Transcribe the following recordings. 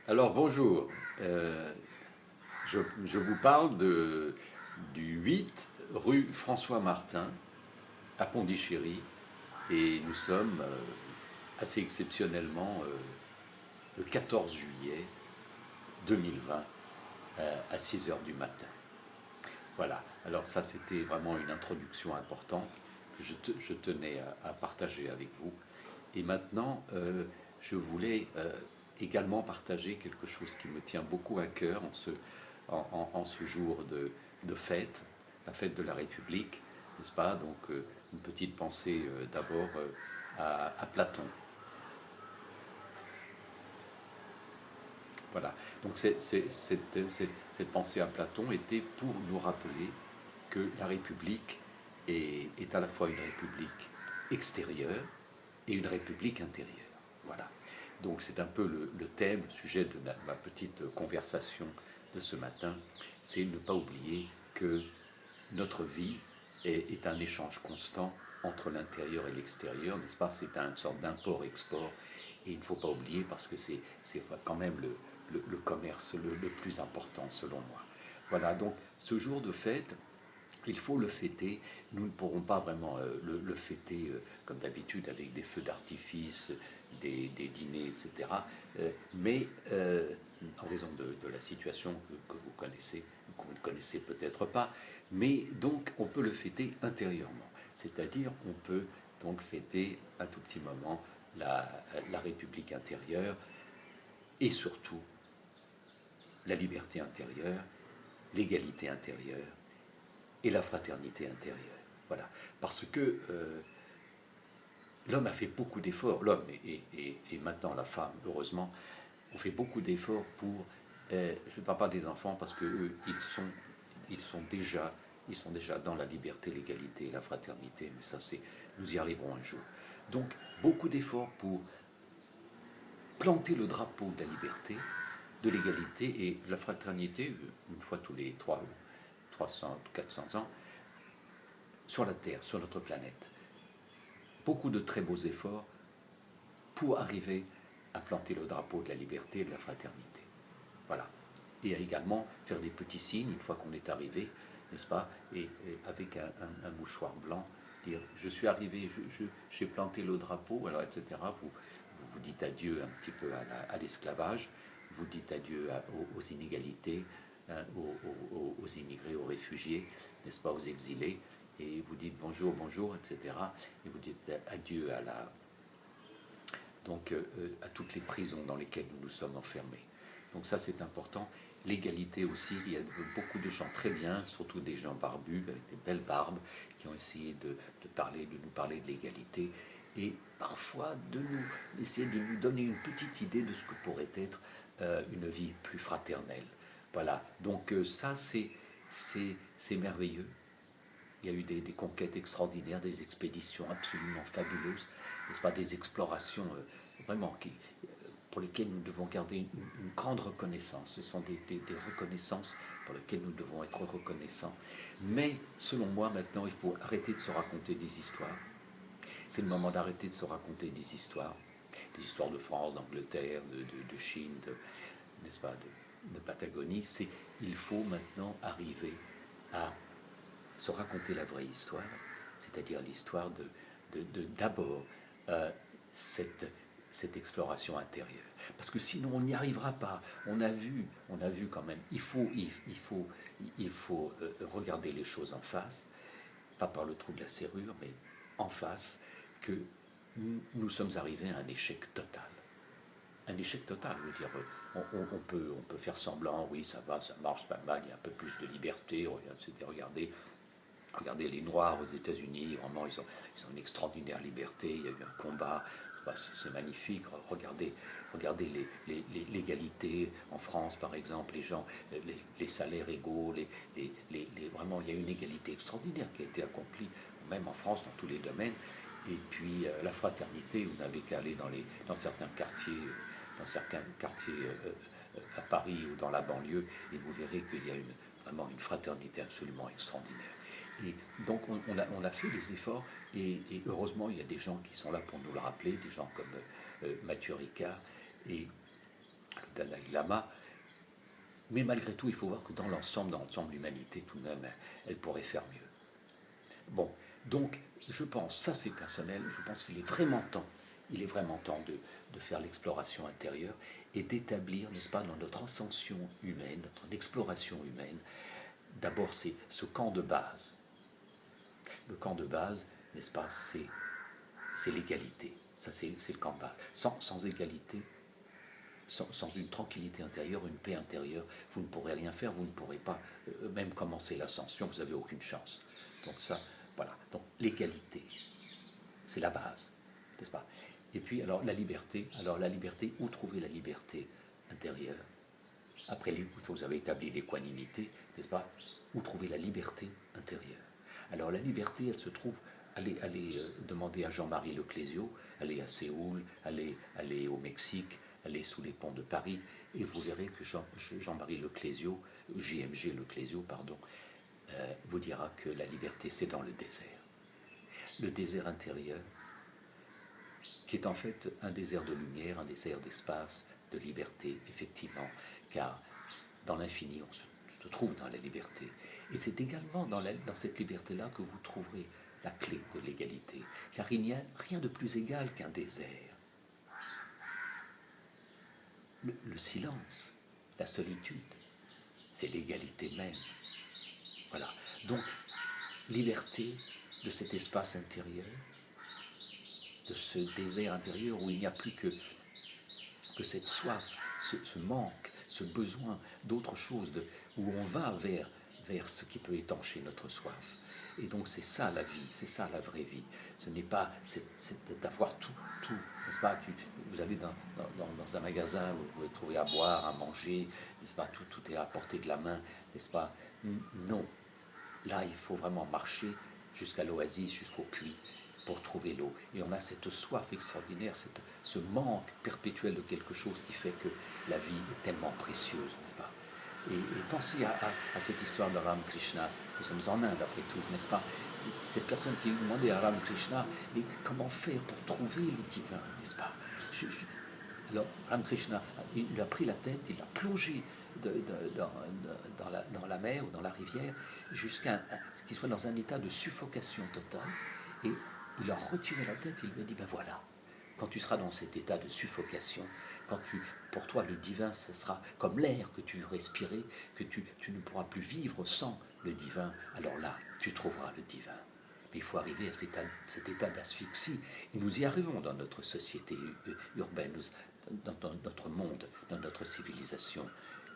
Alors bonjour. Euh, je vous parle du 8 rue François Martin à Pondichéry et nous sommes assez exceptionnellement le 14 juillet 2020 à 6 heures du matin. Voilà, alors ça c'était vraiment une introduction importante que je tenais à partager avec vous. Et maintenant, je voulais également partager quelque chose qui me tient beaucoup à cœur en ce jour de fête, la fête de la République, n'est-ce pas? Donc une petite pensée d'abord à Platon. Voilà. Donc cette pensée à Platon était pour nous rappeler que la République est à la fois une République extérieure et une République intérieure. Voilà. Donc c'est un peu le thème, le sujet de ma petite conversation de ce matin, c'est ne pas oublier que notre vie est un échange constant entre l'intérieur et l'extérieur, n'est-ce pas? C'est une sorte d'import-export. Et il ne faut pas oublier parce que c'est quand même le commerce le plus important selon moi. Voilà, donc ce jour de fête, il faut le fêter. Nous ne pourrons pas vraiment le fêter comme d'habitude avec des feux d'artifice, des dîners, etc. Mais en raison de la situation que vous connaissez, que vous ne connaissez peut-être pas, mais donc on peut le fêter intérieurement. C'est-à-dire on peut donc fêter un tout petit moment la République intérieure et surtout la liberté intérieure, l'égalité intérieure et la fraternité intérieure. Voilà. Parce que l'homme a fait beaucoup d'efforts, l'homme et maintenant la femme, heureusement, ont fait beaucoup d'efforts pour, je ne parle pas des enfants parce qu'eux, ils sont déjà dans la liberté, l'égalité, la fraternité, mais ça c'est, nous y arriverons un jour. Donc beaucoup d'efforts pour planter le drapeau de la liberté, de l'égalité et de la fraternité, une fois tous les 300, 400 ans, sur la Terre, sur notre planète. Beaucoup de très beaux efforts pour arriver à planter le drapeau de la liberté et de la fraternité. Voilà. Et également faire des petits signes une fois qu'on est arrivé, n'est-ce pas? Et avec un mouchoir blanc, dire je suis arrivé, j'ai planté le drapeau, alors etc. Vous dites adieu un petit peu à l'esclavage, vous dites adieu aux inégalités, hein, aux immigrés, aux réfugiés, n'est-ce pas, aux exilés, et vous dites bonjour, bonjour, etc. Et vous dites adieu à toutes les prisons dans lesquelles nous nous sommes enfermés. Donc ça c'est important. L'égalité aussi, il y a beaucoup de gens très bien, surtout des gens barbus avec des belles barbes, qui ont essayé de nous parler de l'égalité et parfois essayer de nous donner une petite idée de ce que pourrait être une vie plus fraternelle. Voilà, donc ça c'est merveilleux. Il y a eu des conquêtes extraordinaires, des expéditions absolument fabuleuses, n'est-ce pas, des explorations vraiment pour lesquelles nous devons garder une grande reconnaissance. Ce sont des reconnaissances pour lesquelles nous devons être reconnaissants. Mais selon moi, maintenant, il faut arrêter de se raconter des histoires. C'est le moment d'arrêter de se raconter des histoires de France, d'Angleterre, de Chine, n'est-ce pas, de Patagonie. Il faut maintenant arriver à se raconter la vraie histoire, c'est-à-dire l'histoire d'abord cette, cette exploration intérieure. Parce que sinon on n'y arrivera pas. On a vu quand même, il faut regarder les choses en face, pas par le trou de la serrure, mais en face, que nous sommes arrivés à un échec total. Un échec total, je veux dire, on peut faire semblant, oui, ça va, ça marche pas mal, il y a un peu plus de liberté, regardez les Noirs aux États-Unis, vraiment, ils ont une extraordinaire liberté, il y a eu un combat, c'est magnifique, regardez l'égalité en France, par exemple, les gens, les salaires égaux, vraiment, il y a une égalité extraordinaire qui a été accomplie, même en France, dans tous les domaines. Et puis la fraternité, vous n'avez qu'à aller dans certains quartiers à Paris ou dans la banlieue, et vous verrez qu'il y a vraiment une fraternité absolument extraordinaire. Et donc on a fait des efforts, et heureusement il y a des gens qui sont là pour nous le rappeler, des gens comme Mathieu Ricard et Dalai Lama. Mais malgré tout, il faut voir que dans l'ensemble de l'humanité, tout de même, elle pourrait faire mieux. Bon, donc, je pense, ça c'est personnel, je pense qu'il est vraiment temps, de faire l'exploration intérieure et d'établir, n'est-ce pas, dans notre ascension humaine, notre exploration humaine, d'abord c'est ce camp de base. Le camp de base, n'est-ce pas, c'est l'égalité. Ça, c'est le camp de base. Sans égalité, sans une tranquillité intérieure, une paix intérieure, vous ne pourrez rien faire, vous ne pourrez pas même commencer l'ascension, vous n'avez aucune chance. Donc ça, voilà. Donc l'égalité, c'est la base, n'est-ce pas? Et puis alors la liberté, où trouver la liberté intérieure? Après, vous avez établi l'équanimité, n'est-ce pas? Où trouver la liberté intérieure? Alors la liberté, elle se trouve, allez demander à Jean-Marie Leclésio, allez à Séoul, allez au Mexique, allez sous les ponts de Paris, et vous verrez que Jean-Marie Leclésio, JMG Leclésio, pardon, vous dira que la liberté, c'est dans le désert. Le désert intérieur, qui est en fait un désert de lumière, un désert d'espace, de liberté, effectivement, car dans l'infini, on se trouve dans la liberté. Et c'est également dans cette liberté-là que vous trouverez la clé de l'égalité, car il n'y a rien de plus égal qu'un désert. Le silence, la solitude, c'est l'égalité même. Voilà. Donc, liberté de cet espace intérieur, de ce désert intérieur où il n'y a plus que cette soif, ce manque, ce besoin d'autre chose, où on va vers ce qui peut étancher notre soif. Et donc c'est ça la vie, c'est ça la vraie vie. Ce n'est pas c'est d'avoir tout, n'est-ce pas? Vous allez dans un magasin, vous pouvez trouver à boire, à manger, n'est-ce pas? Tout est à portée de la main, n'est-ce pas? Non. Là, il faut vraiment marcher jusqu'à l'oasis, jusqu'au puits, pour trouver l'eau. Et on a cette soif extraordinaire, ce manque perpétuel de quelque chose qui fait que la vie est tellement précieuse, n'est-ce pas? Et pensez à cette histoire de Ramakrishna. Nous sommes en Inde, après tout, n'est-ce pas? Cette personne qui demandait à Ramakrishna, mais comment faire pour trouver le divin, n'est-ce pas? Alors, Ramakrishna, il lui a pris la tête, il l'a plongé dans la mer ou dans la rivière, jusqu'à ce qu'il soit dans un état de suffocation totale. Et il a retiré la tête, il lui a dit, ben voilà, quand tu seras dans cet état de suffocation, pour toi le divin, ce sera comme l'air que tu respirais, que tu ne pourras plus vivre sans le divin, alors là, tu trouveras le divin. Mais il faut arriver à cet état d'asphyxie, et nous y arrivons dans notre société urbaine, dans notre monde, dans notre civilisation,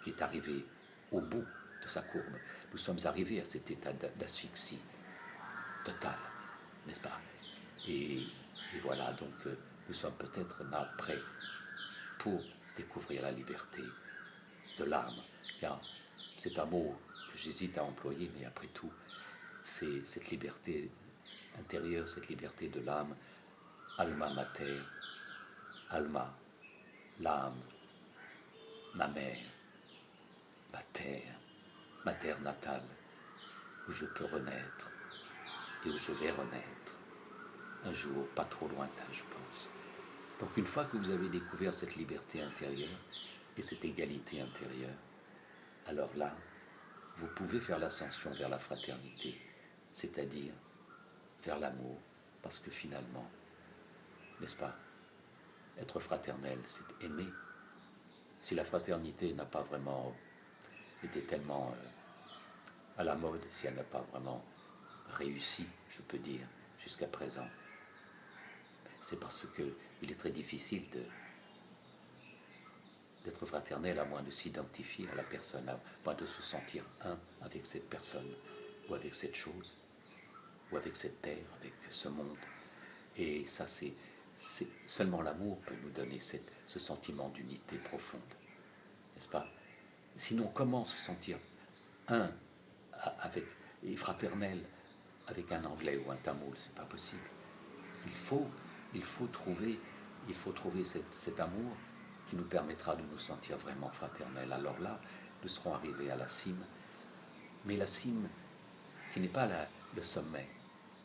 qui est arrivée au bout de sa courbe. Nous sommes arrivés à cet état d'asphyxie totale, n'est-ce pas? Et voilà, donc nous sommes peut-être là prêts pour découvrir la liberté de l'âme, car c'est un mot que j'hésite à employer, mais après tout, c'est cette liberté intérieure, cette liberté de l'âme, alma mater, alma, l'âme, ma mère, ma terre, ma terre natale, où je peux renaître et où je vais renaître un jour pas trop lointain, je pense. Donc une fois que vous avez découvert cette liberté intérieure et cette égalité intérieure, alors là, vous pouvez faire l'ascension vers la fraternité, c'est-à-dire vers l'amour, parce que finalement, n'est-ce pas, être fraternel, c'est aimer. Si la fraternité n'a pas vraiment été tellement à la mode, si elle n'a pas vraiment réussi, je peux dire, jusqu'à présent, c'est parce qu'il est très difficile d'être fraternel à moins de s'identifier à la personne, à moins de se sentir un avec cette personne, ou avec cette chose, ou avec cette terre, avec ce monde. Et ça, c'est seulement l'amour peut nous donner ce sentiment d'unité profonde, n'est-ce pas? Sinon, comment se sentir un avec, et fraternel avec un Anglais ou un Tamoul? C'est pas possible. Il faut trouver cet amour qui nous permettra de nous sentir vraiment fraternels. Alors là, nous serons arrivés à la cime, mais la cime qui n'est pas le sommet,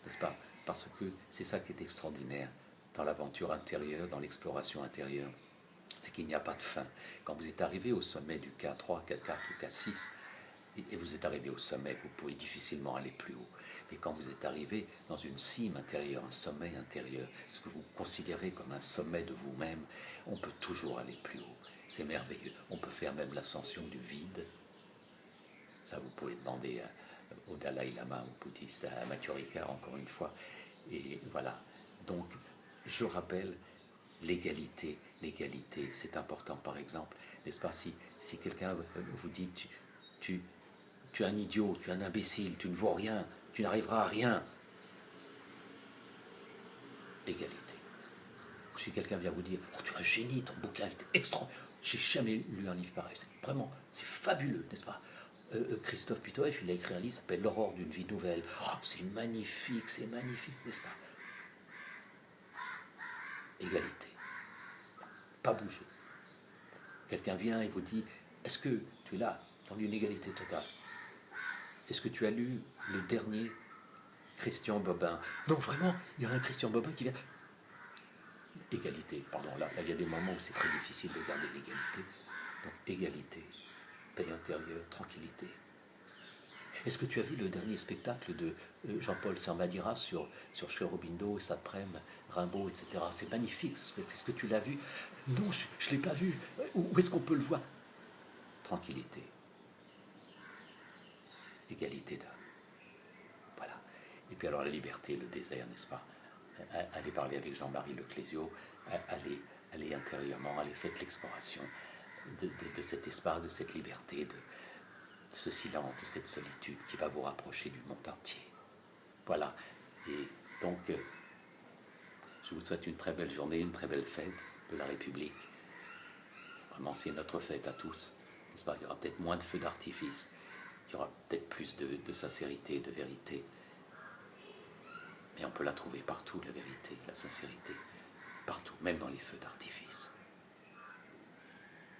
n'est-ce pas? Parce que c'est ça qui est extraordinaire dans l'aventure intérieure, dans l'exploration intérieure. c'est qu'il n'y a pas de fin. Quand vous êtes arrivé au sommet du K3, K4 ou K6, et vous êtes arrivé au sommet, vous pouvez difficilement aller plus haut. Mais quand vous êtes arrivé dans une cime intérieure, un sommet intérieur, ce que vous considérez comme un sommet de vous-même, on peut toujours aller plus haut. C'est merveilleux. On peut faire même l'ascension du vide. Ça, vous pouvez demander au Dalai Lama, au bouddhiste, à Mathieu Ricard, encore une fois. Et voilà. Donc, je rappelle l'égalité. L'égalité, c'est important. Par exemple, n'est-ce pas, si quelqu'un vous dit tu es un idiot, tu es un imbécile, tu ne vaux rien, tu n'arriveras à rien. Égalité. Ou si quelqu'un vient vous dire oh, tu es un génie, ton bouquin est extra. J'ai jamais lu un livre pareil. C'est fabuleux, n'est-ce pas? Christophe Pitoëff, il a écrit un livre qui s'appelle L'aurore d'une vie nouvelle. Oh, c'est magnifique, n'est-ce pas? Égalité. Pas bouger. Quelqu'un vient et vous dit est-ce que tu es là dans une égalité totale? Est-ce que tu as lu le dernier Christian Bobin? Non, vraiment, il y a un Christian Bobin qui vient. Égalité, pardon, là il y a des moments où c'est très difficile de garder l'égalité. Donc égalité, paix intérieure, tranquillité. Est-ce que tu as vu le dernier spectacle de Jean-Paul Sarmadira sur Cher-Aubindo, Saprem, Rimbaud, etc. C'est magnifique. Est-ce que tu l'as vu? Non, je ne l'ai pas vu. Où est-ce qu'on peut le voir? Tranquillité. Égalité d'âme. Voilà. Et puis alors la liberté, le désert, n'est-ce pas? Allez parler avec Jean-Marie Leclésio, allez intérieurement, allez faites l'exploration de cet espace, de cette liberté, de ce silence, de cette solitude qui va vous rapprocher du monde entier. Voilà. Et donc, je vous souhaite une très belle journée, une très belle fête de la République. Vraiment, c'est notre fête à tous. N'est-ce pas? Il y aura peut-être moins de feux d'artifice, il y aura peut-être plus de sincérité, de vérité. Mais on peut la trouver partout, la vérité, la sincérité. Partout, même dans les feux d'artifice.